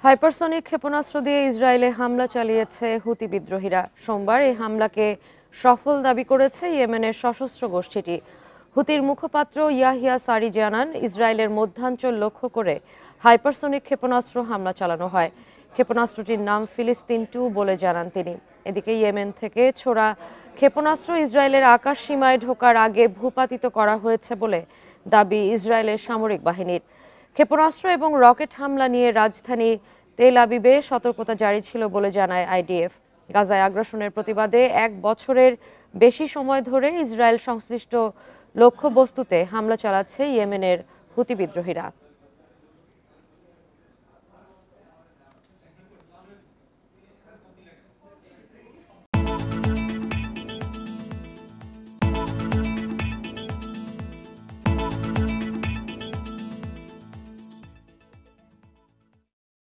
Hypersonic ক্ষেপণাস্ত্র দিয়ে ইসরায়েলে হামলা চালিয়েছে হুতি বিদ্রোহীরা। সোমবার এই হামলাকে সফল দাবি করেছে ইয়েমেনের সশস্ত্র গোষ্ঠীটি। হুতির মুখপাত্র ইয়াহিয়া সারি জানান, ইসরায়েলের মধ্যাঞ্চল লক্ষ্য করে হাইপারসনিক ক্ষেপণাস্ত্র হামলা চালানো হয়। ক্ষেপণাস্ত্রটির নাম ফিলিস্তিন-2 বলে জানান তিনি। এদিকে ইয়েমেন থেকে ছোড়া ক্ষেপণাস্ত্র ইসরায়েলের আকাশ সীমায় ঢোকার আগে ভূপাতিত করা হয়েছে বলে দাবি ইসরায়েলের সামরিক বাহিনীর। ক্ষেপণাস্ত্র এবং রকেট হামলা নিয়ে রাজধানী তেল আবিবে সতর্কতা জারি ছিল বলে জানায় আইডিএফ। গাজায় আগ্রাসনের প্রতিবাদে 1 বছরের বেশি সময় ধরে ইসরায়েল সংশ্লিষ্ট লক্ষ্যবস্তুতে হামলা চালাচ্ছে ইয়েমেনের হুতি বিদ্রোহীরা।